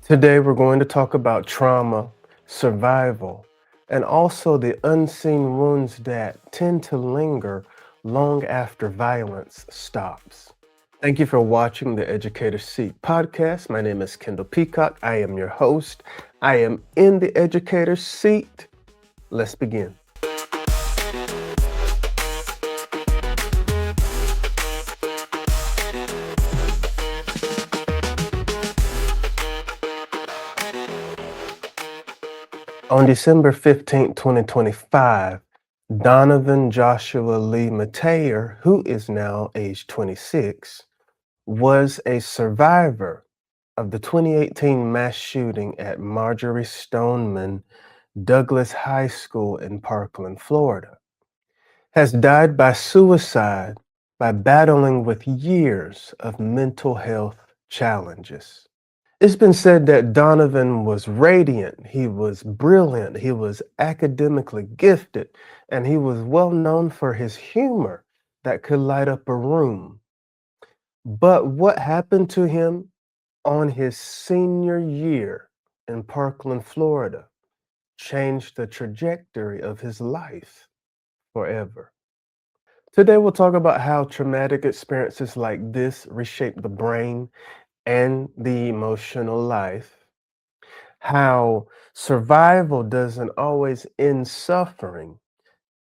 Today, we're going to talk about trauma, survival, and also the unseen wounds that tend to linger long after violence stops. Thank you for watching the Educator Seat podcast. My name is Kendall Peacock. I am your host. I am in the Educator Seat. Let's begin. On December 15, 2025, Donovan Joshua Lee Metayer, who is now age 26, was a survivor of the 2018 mass shooting at Marjorie Stoneman Douglas High School in Parkland, Florida. Has died by suicide by battling with years of mental health challenges. It's been said that Donovan was radiant, he was brilliant, he was academically gifted, and he was well known for his humor that could light up a room. But what happened to him on his senior year in Parkland, Florida, changed the trajectory of his life forever. Today, we'll talk about how traumatic experiences like this reshape the brain and the emotional life, how survival doesn't always end suffering,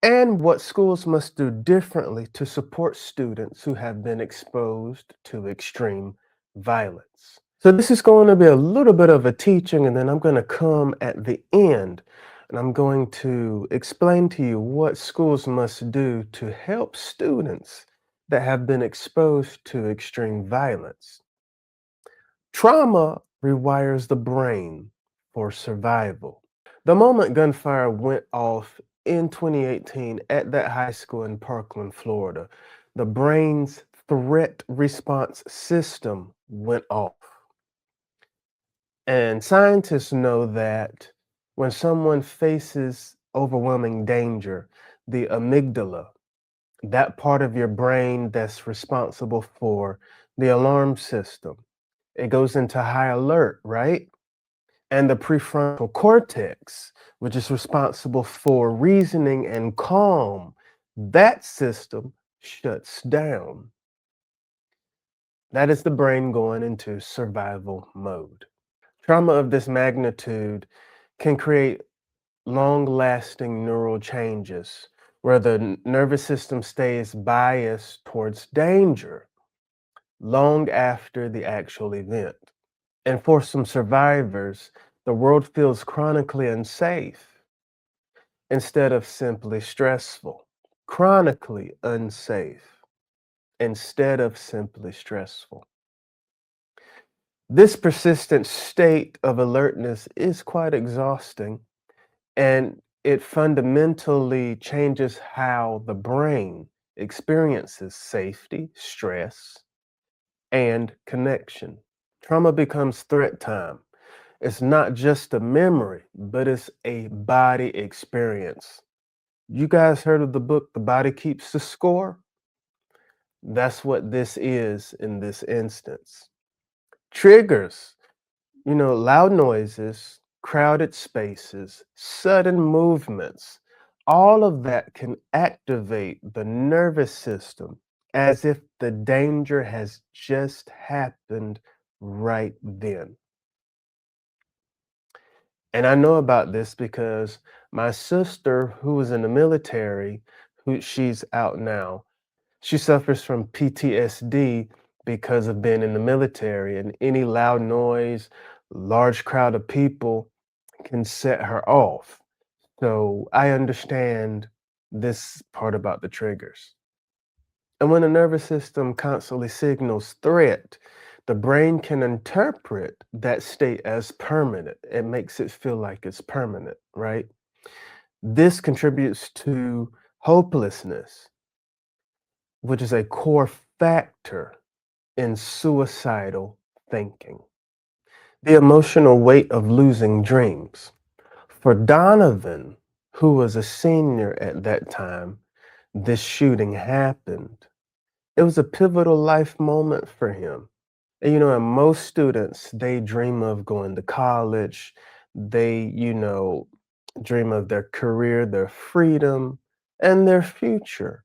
and what schools must do differently to support students who have been exposed to extreme violence. So, this is going to be a little bit of a teaching, and then I'm going to come at the end and I'm going to explain to you what schools must do to help students that have been exposed to extreme violence. Trauma rewires the brain for survival. The moment gunfire went off in 2018 at that high school in Parkland, Florida, the brain's threat response system went off. And scientists know that when someone faces overwhelming danger, the amygdala, that part of your brain that's responsible for the alarm system, it goes into high alert, right? And the prefrontal cortex, which is responsible for reasoning and calm, that system shuts down. That is the brain going into survival mode. Trauma of this magnitude can create long-lasting neural changes where the nervous system stays biased towards danger long after the actual event. And for some survivors, the world feels chronically unsafe instead of simply stressful. Chronically unsafe instead of simply stressful. This persistent state of alertness is quite exhausting, and it fundamentally changes how the brain experiences safety, stress, and connection. Trauma becomes threat time. It's not just a memory, but it's a body experience. You guys heard of the book, The Body Keeps the Score? That's what this is in this instance. Triggers, loud noises, crowded spaces, sudden movements, all of that can activate the nervous system as if the danger has just happened right then. And I know about this because my sister, who was in the military, who she's out now, she suffers from PTSD because of being in the military, and any loud noise, large crowd of people can set her off. So I understand this part about the triggers. And when the nervous system constantly signals threat, the brain can interpret that state as permanent. It makes it feel like it's permanent, right? This contributes to hopelessness, which is a core factor in suicidal thinking. The emotional weight of losing dreams. For Donovan, who was a senior at that time, this shooting happened. It was a pivotal life moment for him. And most students, they dream of going to college. They dream of their career, their freedom, and their future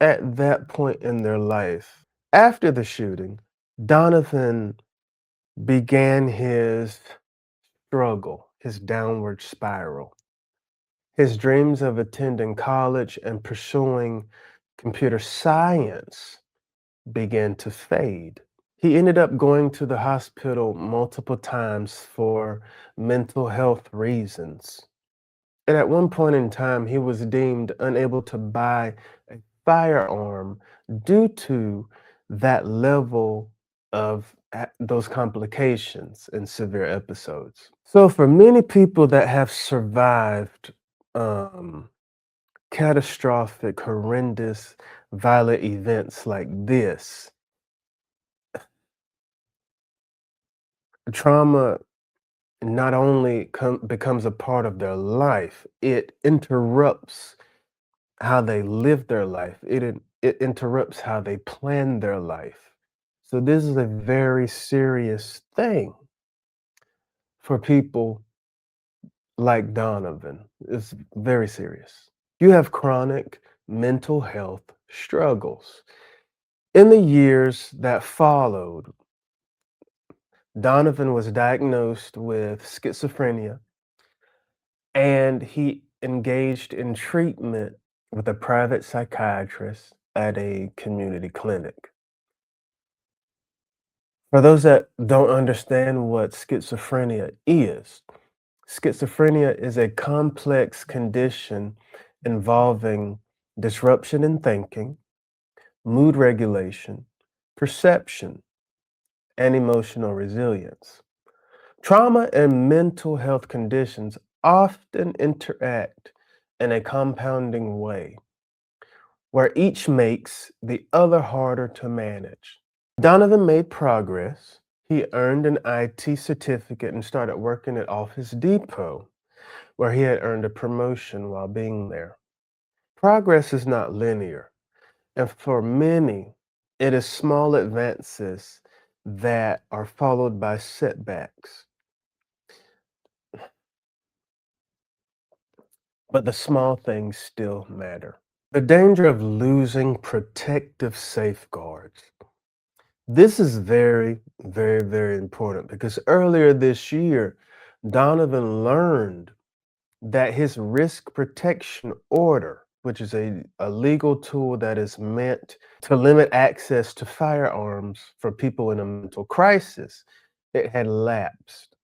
at that point in their life. After the shooting, Donovan began his struggle, his downward spiral. His dreams of attending college and pursuing computer science began to fade. He ended up going to the hospital multiple times for mental health reasons. And at one point in time, he was deemed unable to buy a firearm due to that level of those complications and severe episodes. So, for many people that have survived um, catastrophic, horrendous, violent events like this, trauma not only becomes a part of their life, it interrupts how they live their life. It interrupts how they plan their life. So this is a very serious thing for people like Donovan. It's very serious. You have chronic mental health struggles. In the years that followed, Donovan was diagnosed with schizophrenia and he engaged in treatment with a private psychiatrist at a community clinic. For those that don't understand what schizophrenia is a complex condition involving disruption in thinking, mood regulation, perception, and emotional resilience. Trauma and mental health conditions often interact in a compounding way where each makes the other harder to manage. Donovan made progress. He earned an IT certificate and started working at Office Depot, where he had earned a promotion while being there. Progress is not linear, and for many, it is small advances that are followed by setbacks. But the small things still matter. The danger of losing protective safeguards. This is very, very, very important because earlier this year, Donovan learned that his risk protection order, which is a legal tool that is meant to limit access to firearms for people in a mental crisis, it had lapsed.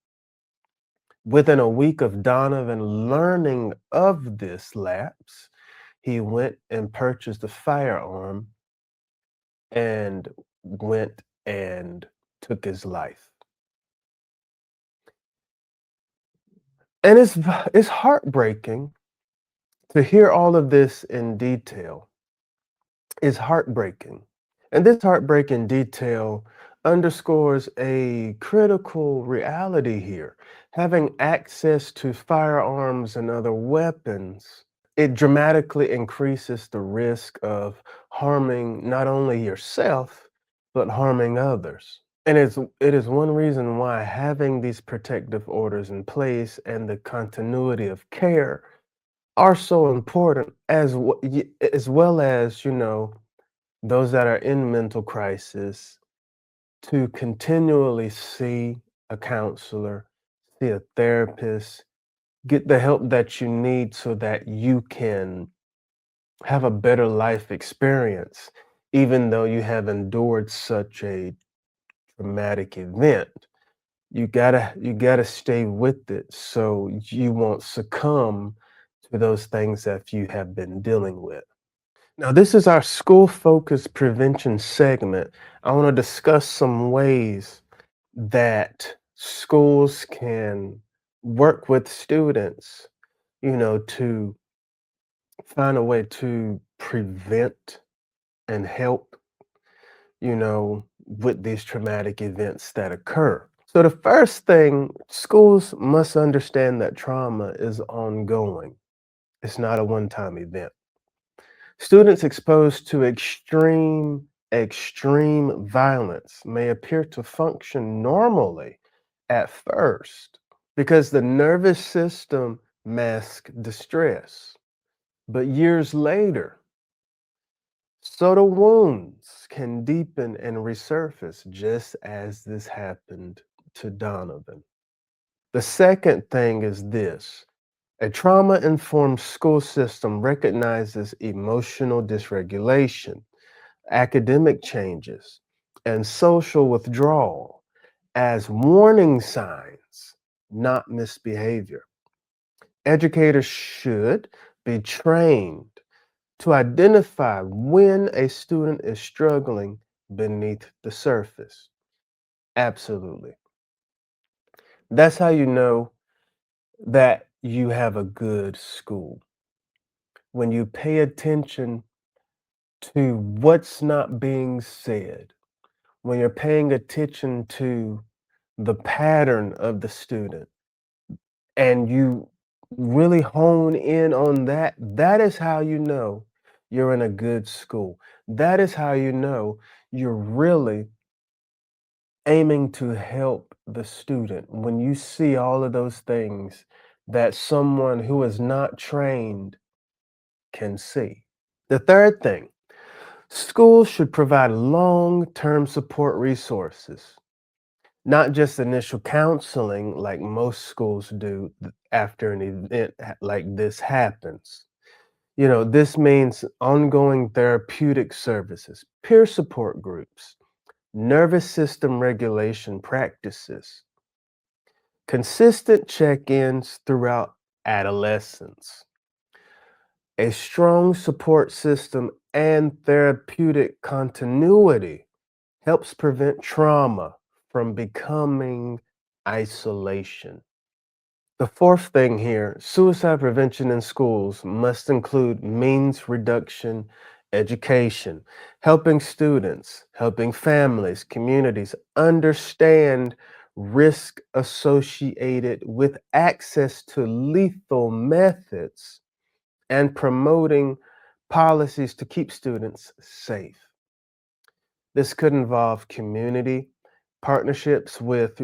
Within a week of Donovan learning of this lapse, he went and purchased a firearm and went and took his life. And it's heartbreaking to hear all of this in detail. It's heartbreaking. And this heartbreaking detail underscores a critical reality here. Having access to firearms and other weapons, it dramatically increases the risk of harming not only yourself, but harming others. And it is one reason why having these protective orders in place and the continuity of care are so important as well as, those that are in mental crisis to continually see a counselor, see a therapist, get the help that you need so that you can have a better life experience, even though you have endured such a traumatic event. You gotta stay with it so you won't succumb to those things that you have been dealing with. Now, this is our school focused prevention segment. I want to discuss some ways that schools can work with students, to find a way to prevent and help, with these traumatic events that occur. So, the first thing, schools must understand that trauma is ongoing, it's not a one time event. Students exposed to extreme extreme violence may appear to function normally at first because the nervous system masks distress. But years later, subtle wounds can deepen and resurface, just as this happened to Donovan. The second thing is this: a trauma informed school system recognizes emotional dysregulation, academic changes, and social withdrawal as warning signs, not misbehavior. Educators should be trained to identify when a student is struggling beneath the surface. Absolutely. That's how you know that you have a good school. When you pay attention to what's not being said, when you're paying attention to the pattern of the student and you really hone in on that, that is how you know you're in a good school. That is how you know you're really aiming to help the student. When you see all of those things that someone who is not trained can see. The third thing, schools should provide long-term support resources, not just initial counseling like most schools do after an event like this happens. You know, this means ongoing therapeutic services, peer support groups, nervous system regulation practices, consistent check-ins throughout adolescence, a strong support system, and therapeutic continuity helps prevent trauma from becoming isolation. The fourth thing here, suicide prevention in schools must include means reduction education, helping students, helping families, communities understand risk associated with access to lethal methods and promoting policies to keep students safe. This could involve community partnerships with,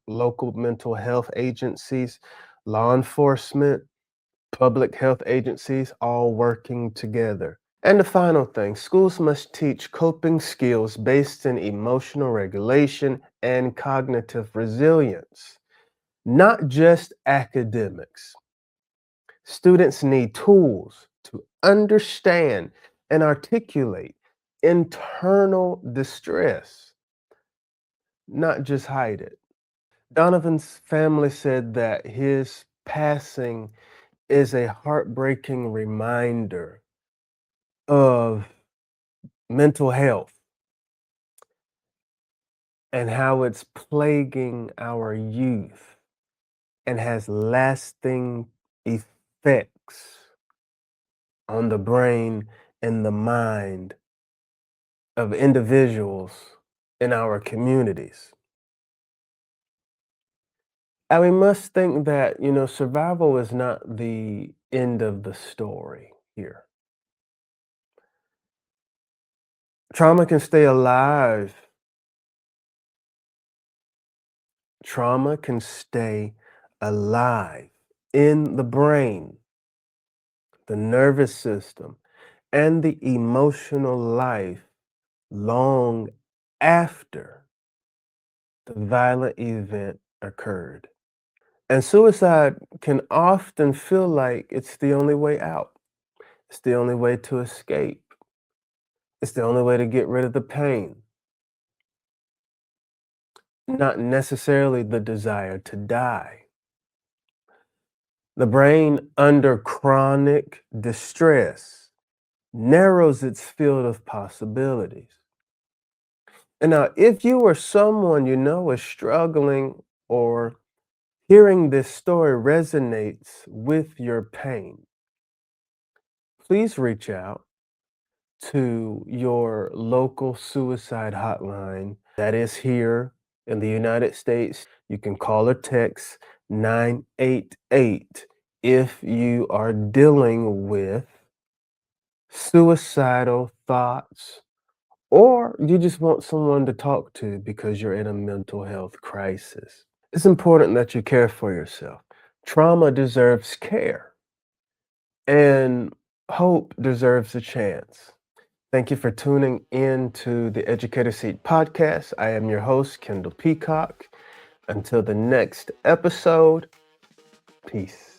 local mental health agencies, law enforcement, public health agencies, all working together. And the final thing, schools must teach coping skills based in emotional regulation and cognitive resilience, not just academics. Students need tools to understand and articulate internal distress, not just hide it. Donovan's family said that his passing is a heartbreaking reminder of mental health and how it's plaguing our youth and has lasting effects on the brain and the mind of individuals in our communities. And we must think that, survival is not the end of the story here. Trauma can stay alive. Trauma can stay alive in the brain, the nervous system, and the emotional life long after the violent event occurred. And suicide can often feel like it's the only way out. It's the only way to escape. It's the only way to get rid of the pain, not necessarily the desire to die. The brain, under chronic distress, narrows its field of possibilities. And now, if you or someone you know is struggling or hearing this story resonates with your pain, please reach out to your local suicide hotline that is here in the United States. You can call or text 988 if you are dealing with suicidal thoughts or you just want someone to talk to because you're in a mental health crisis. It's important that you care for yourself. Trauma deserves care, and hope deserves a chance. Thank you for tuning in to the Educator Seat podcast. I am your host, Kendall Peacock. Until the next episode, peace.